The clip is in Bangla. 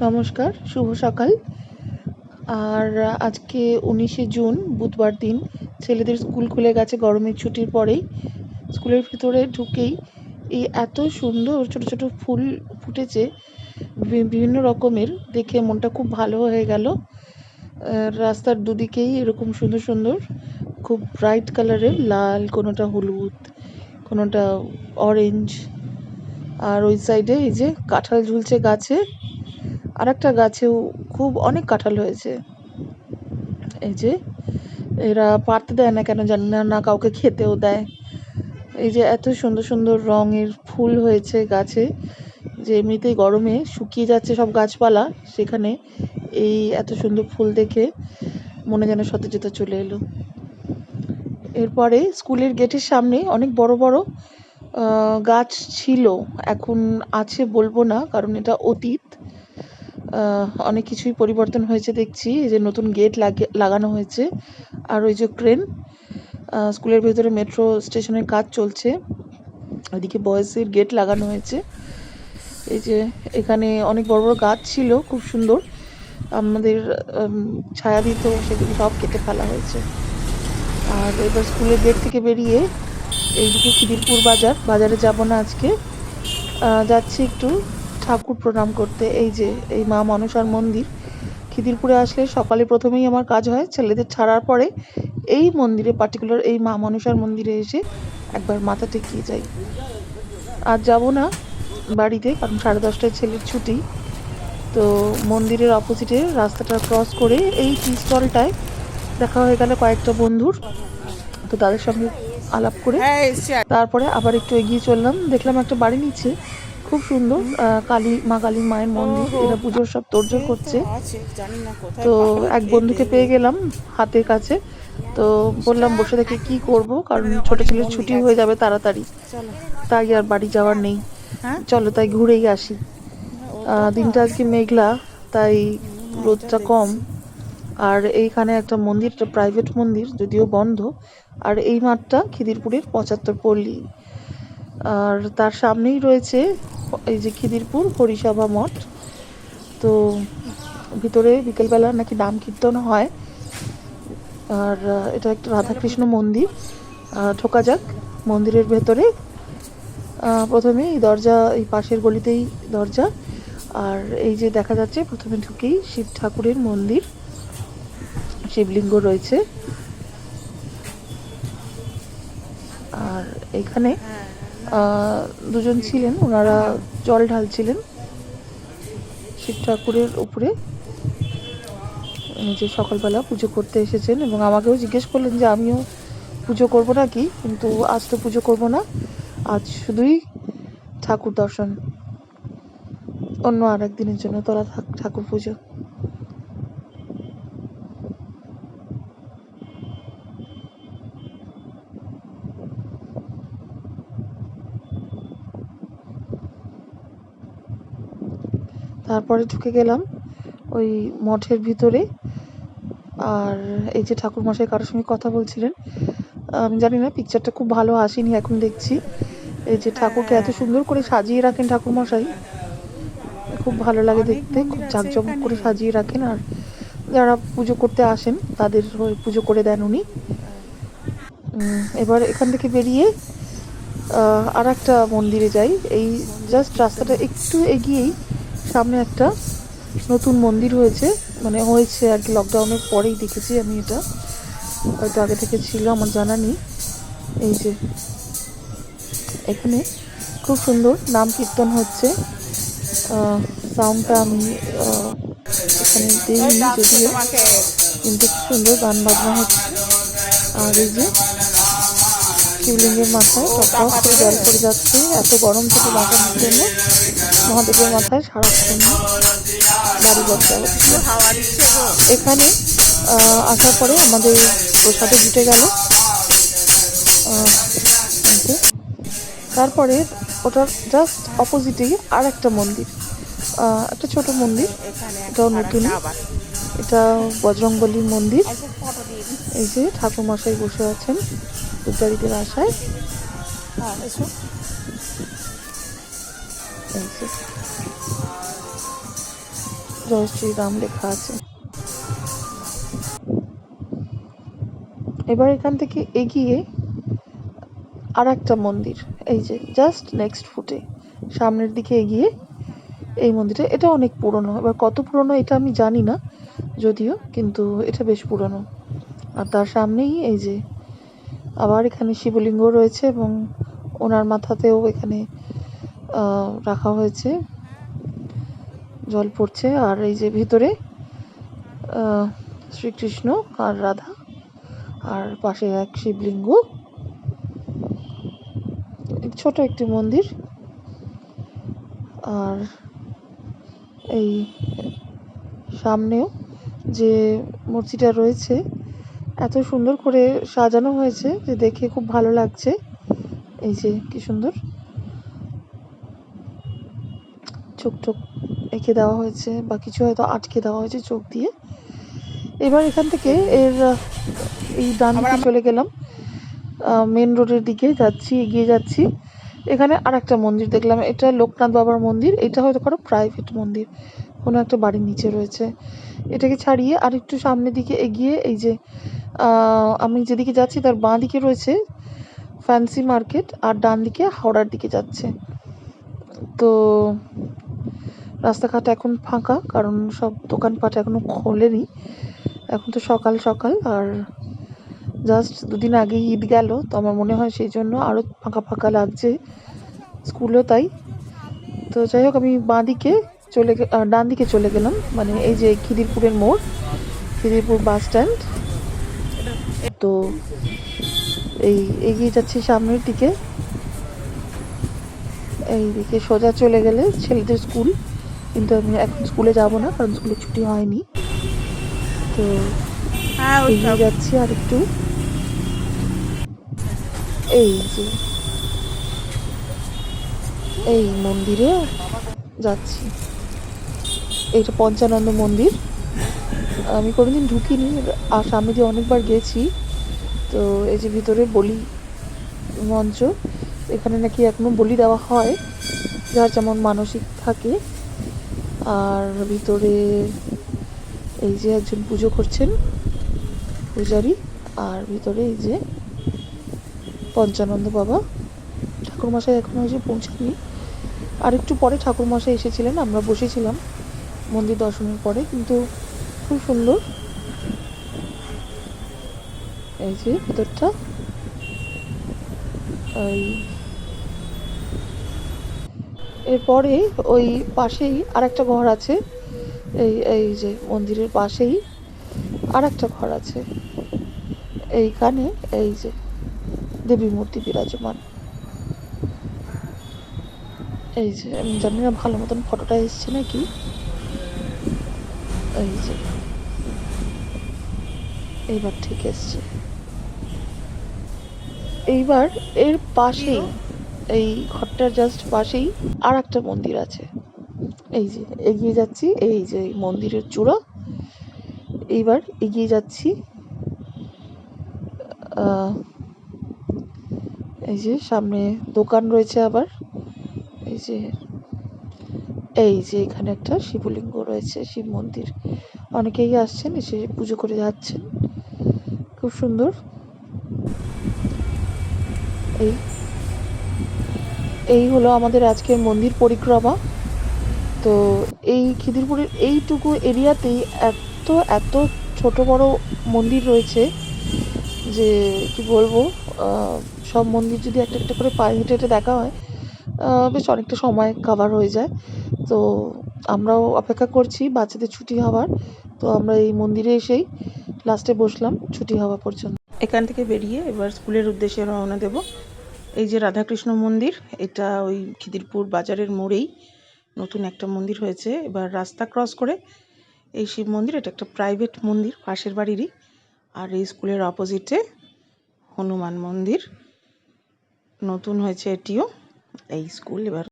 নমস্কার, শুভ সকাল। আর আজকে 19শে জুন বুধবার দিন। ছেলেদের স্কুল খুলে গেছে গরমের ছুটির পরেই। স্কুলের ভিতরে ঢুকেই এই এত সুন্দর ছোট ছোট ফুল ফুটেছে বিভিন্ন রকমের, দেখে মনটা খুব ভালো হয়ে গেল। রাস্তার দুদিকেই এরকম সুন্দর সুন্দর খুব ব্রাইট কালারের, লাল, কোনোটা হলুদ, কোনোটা অরেঞ্জ। আর ওই সাইডে এই যে কাঁঠাল ঝুলছে গাছে, আর একটা গাছেও খুব অনেক কাঁঠাল হয়েছে। এই যে এরা পারতে দেয় না কেন জানি না, না কাউকে খেতেও দেয়। এই যে এত সুন্দর সুন্দর রঙের ফুল হয়েছে গাছে, যে এমনিতেই গরমে শুকিয়ে যাচ্ছে সব গাছপালা, সেখানে এই এত সুন্দর ফুল দেখে মনে যেন সতেজতা চলে এলো। এরপরে স্কুলের গেটের সামনে অনেক বড় বড় গাছ ছিল, এখন আছে বলবো না কারণ এটা অতীত। অনেক কিছুই পরিবর্তন হয়েছে দেখছি। এই যে নতুন গেট লাগানো হয়েছে, আর ওই যে ক্রেন। স্কুলের ভেতরে মেট্রো স্টেশনের কাজ চলছে, ওইদিকে বয়েজের গেট লাগানো হয়েছে। এই যে এখানে অনেক বড় বড় গাছ ছিল, খুব সুন্দর, আমাদের ছায়া দিত, সেগুলো সব কেটে ফেলা হয়েছে। আর এবার স্কুলের গেট থেকে বেরিয়ে এইদিকে খিদিরপুর বাজারে যাব না আজকে, যাচ্ছি একটু ঠাকুর প্রণাম করতে। এই যে এই মা মনসার মন্দির, খিদিরপুরে আসলে সকালে প্রথমেই আমার কাজ হয় ছেলেদের ছাড়ার পরে এই মন্দিরে, পার্টিকুলার এই মা মনসার মন্দিরে এসে একবার মাথা টেকিয়ে যাই। আজ যাব না বাড়িতে, কারণ 10:30টায় ছেলের ছুটি। তো মন্দিরের অপোজিটে রাস্তাটা ক্রস করে এই টি স্টলটায় দেখা হয়ে গেল কয়েকটা বন্ধুর, তো তাদের সঙ্গে আলাপ করে তারপরে আবার একটু এগিয়ে চললাম। দেখলাম একটা বাড়ি নিচে খুব সুন্দর মা কালী মায়ের মন্দির, এরা পুজোর সব তোড়জোড় করছে। তো এক বন্ধুকে পেয়ে গেলাম হাতের কাছে, তো বললাম বসে থেকে কি করব, কারণ ছোট ছেলের ছুটি হয়ে যাবে তাড়াতাড়ি, তাই আর বাড়ি যাওয়ার নেই, চলো তাই ঘুরেই আসি। দিনটা আজকে মেঘলা, তাই রোদটা কম। আর এইখানে একটা মন্দির, একটা প্রাইভেট মন্দির, যদিও বন্ধ। আর এই মাঠটা খিদিরপুরের 75 পল্লী, আর তার সামনেই রয়েছে এই যে খিদিরপুর হরিসভা মঠ। তো ভিতরে বিকেলবেলা নাকি নাম কীর্তন হয়। আর এটা একটা রাধাকৃষ্ণ মন্দির। ঢোকা যাক মন্দিরের ভেতরে। প্রথমে এই দরজা, এই পাশের গলিতেই দরজা। আর এই যে দেখা যাচ্ছে প্রথমে ঢুকেই শিব ঠাকুরের মন্দির, শিবলিঙ্গ রয়েছে। আর এখানে দুজন ছিলেন, ওনারা জল ঢালছিলেন শিব ঠাকুরের উপরে, যে সকালবেলা পুজো করতে এসেছেন, এবং আমাকেও জিজ্ঞেস করলেন যে আমিও পুজো করবো নাকি, কিন্তু আজ তো পুজো করবো না, আজ শুধুই ঠাকুর দর্শন, অন্য আর একদিনের জন্য তোলা ঠাকুর পুজো। তারপরে ঢুকে গেলাম ওই মঠের ভিতরে। আর এই যে ঠাকুরমশাই কারোর সঙ্গে কথা বলছিলেন, আমি জানি না, পিকচারটা খুব ভালো আসেনি এখন দেখছি। এই যে ঠাকুরকে এত সুন্দর করে সাজিয়ে রাখেন ঠাকুরমশাই, খুব ভালো লাগে দেখতে, খুব জাঁকজমক করে সাজিয়ে রাখেন। আর যারা পুজো করতে আসেন তাদের পুজো করে দেন উনি। এবার এখান থেকে বেরিয়ে আর একটা মন্দিরে যাই। এই জাস্ট রাস্তাটা একটু এগিয়েই সামনে একটা নতুন মন্দির হয়েছে, মানে হয়েছে আর কি, লকডাউনের পরেই দেখেছি আমি এটা, হয়তো আগে থেকে ছিল আমার জানা নেই। এই যে এখানে খুব সুন্দর নাম কীর্তন হচ্ছে, সাউন্ডটা আমি এখানে দিইনি যদিও, কিন্তু খুব সুন্দর গান বাজনা হচ্ছে। আর এই যে শিবলিঙ্গের মাথায় টপ টপ করে জল পড়ে যাচ্ছে, এত গরম থেকে বাঁচানোর জন্য মহাদেবের মাথায় সারাক্ষণ বাড়ি বসা হচ্ছে। এখানে আসার পরে আমাদের প্রসাদে জুটে গেল। তারপরে ওটার জাস্ট অপোজিটেই আর একটা মন্দির, একটা ছোট মন্দির, এটাও নতুন, এটা বজরংবলীর মন্দির। এই যে ঠাকুরমশাই বসে আছেন পূজারীদের আশায়। এই যে জয় শ্রীরাম লেখা আছে। এবার এখান থেকে এগিয়ে আর একটা মন্দির, এই যে জাস্ট নেক্সট ফুটে সামনের দিকে এগিয়ে এই মন্দিরটা, এটা অনেক পুরনো। এবার কত পুরনো এটা আমি জানি না যদিও, কিন্তু এটা বেশ পুরনো। আর তার সামনেই এই যে আবার এখানে শিবলিঙ্গ রয়েছে এবং ওনার মাথাতেও এখানে রাখা হয়েছে, জল পড়ছে। আর এই যে ভিতরে শ্রীকৃষ্ণ আর রাধা, আর পাশে এক শিবলিঙ্গ, ছোট একটি মন্দির। আর এই সামনেও যে মূর্তিটা রয়েছে এত সুন্দর করে সাজানো হয়েছে যে দেখে খুব ভালো লাগছে। এই যে কি সুন্দর চোখ টোক এঁকে দেওয়া হয়েছে, বা কিছু হয়তো আটকে দেওয়া হয়েছে চোখ দিয়ে। এবার এখান থেকে এই ডান দিকে চলে গেলাম, মেন রোডের দিকে যাচ্ছি, এগিয়ে যাচ্ছি। এখানে আর একটা মন্দির দেখলাম, এটা লোকনাথ বাবার মন্দির। এটা হয়তো কারো প্রাইভেট মন্দির, কোনো একটা বাড়ির নিচে রয়েছে। এটাকে ছাড়িয়ে আর একটু সামনের দিকে এগিয়ে এই যে আমি যেদিকে যাচ্ছি তার বাঁ দিকে রয়েছে ফ্যান্সি মার্কেট, আর ডান দিকে হাওড়ার দিকে যাচ্ছে। তো রাস্তাঘাট এখন ফাঁকা, কারণ সব দোকানপাট এখনো খোলেনি, এখন তো সকাল সকাল। আর জাস্ট দুদিন আগেই ঈদ গেল, তো আমার মনে হয় সেই জন্য আরও ফাঁকা ফাঁকা লাগছে, স্কুলও তাই। তো যাই হোক, আমি ডান দিকে চলে গেলাম, মানে এই যে খিদিরপুরের মোড়, খিদিরপুর বাস স্ট্যান্ড। তো এই এগিয়ে যাচ্ছি সামনের দিকে, এই দিকে সোজা চলে গেলে ছেলেদের স্কুল, কিন্তু আমি এখন স্কুলে যাব না কারণ স্কুলে ছুটি হয়নি। তো এগিয়ে যাচ্ছি আর একটু, এই যে এই মন্দিরে যাচ্ছি। এইটা পঞ্চানন্দ মন্দির, আমি কোনোদিন ঢুকিনি, আর সামনে দিয়ে অনেকবার গেছি। তো এই যে ভিতরে বলি মঞ্চ, এখানে নাকি এখনো বলি দেওয়া হয় যার যেমন মানসিক থাকে। আর ভিতরে এই যে একজন পুজো করছেন, পূজারি। আর ভিতরে এই যে পঞ্চানন্দ বাবা, ঠাকুরমশাই এখনো এসে পৌঁছায়নি। আর একটু পরে ঠাকুরমশাই এসেছিলেন, আমরা বসেছিলাম মন্দির দর্শনের পরে। কিন্তু খুব সুন্দর এই যে ভিতরটা। এরপরে ওই পাশেই আর একটা ঘর আছে, এই যে মন্দিরের পাশেই আর একটা ঘর আছে। এইখানে এই যে দেবী মূর্তি বিরাজমান। এই যে আমি জানি না ভালো মতন ফটোটা এসছে নাকি, এই যে এইবার ঠিক এসছে। এইবার এর পাশেই, এই ঘরটার জাস্ট পাশেই আর একটা মন্দির আছে। এই যে এগিয়ে যাচ্ছি, এই যে মন্দিরের চূড়া। এইবার এগিয়ে যাচ্ছি, এই যে সামনে দোকান রয়েছে আবার। এই যে এখানে একটা শিবলিঙ্গ রয়েছে, শিব মন্দির। অনেকেই আসছেন, এসে পুজো করে যাচ্ছেন, খুব সুন্দর। এই হলো আমাদের আজকের মন্দির পরিক্রমা। তো এই খিদিরপুরের এইটুকু এরিয়াতেই এত এত ছোট বড় মন্দির রয়েছে যে কি বলবো। সব মন্দির যদি একটা একটা করে পায়ে হেঁটে হেঁটে দেখা হয়, বেশ অনেকটা সময় কভার হয়ে যায়। তো আমরাও অপেক্ষা করছি বাচ্চাদের ছুটি হওয়ার। তো আমরা এই মন্দিরে এসেই লাস্টে বসলাম ছুটি হওয়া পর্যন্ত। এখান থেকে বেরিয়ে এবার স্কুলের উদ্দেশ্যে রওনা দেব। এই যে রাধাকৃষ্ণ মন্দির, এটা ওই খিদিরপুর বাজারের মোড়েই নতুন একটা মন্দির হয়েছে। এবার রাস্তা ক্রস করে এই শিব মন্দির, এটা একটা প্রাইভেট মন্দির পাশের বাড়িরই। আর এই স্কুলের অপোজিটে হনুমান মন্দির নতুন হয়েছে, এটিও এই স্কুল। এবার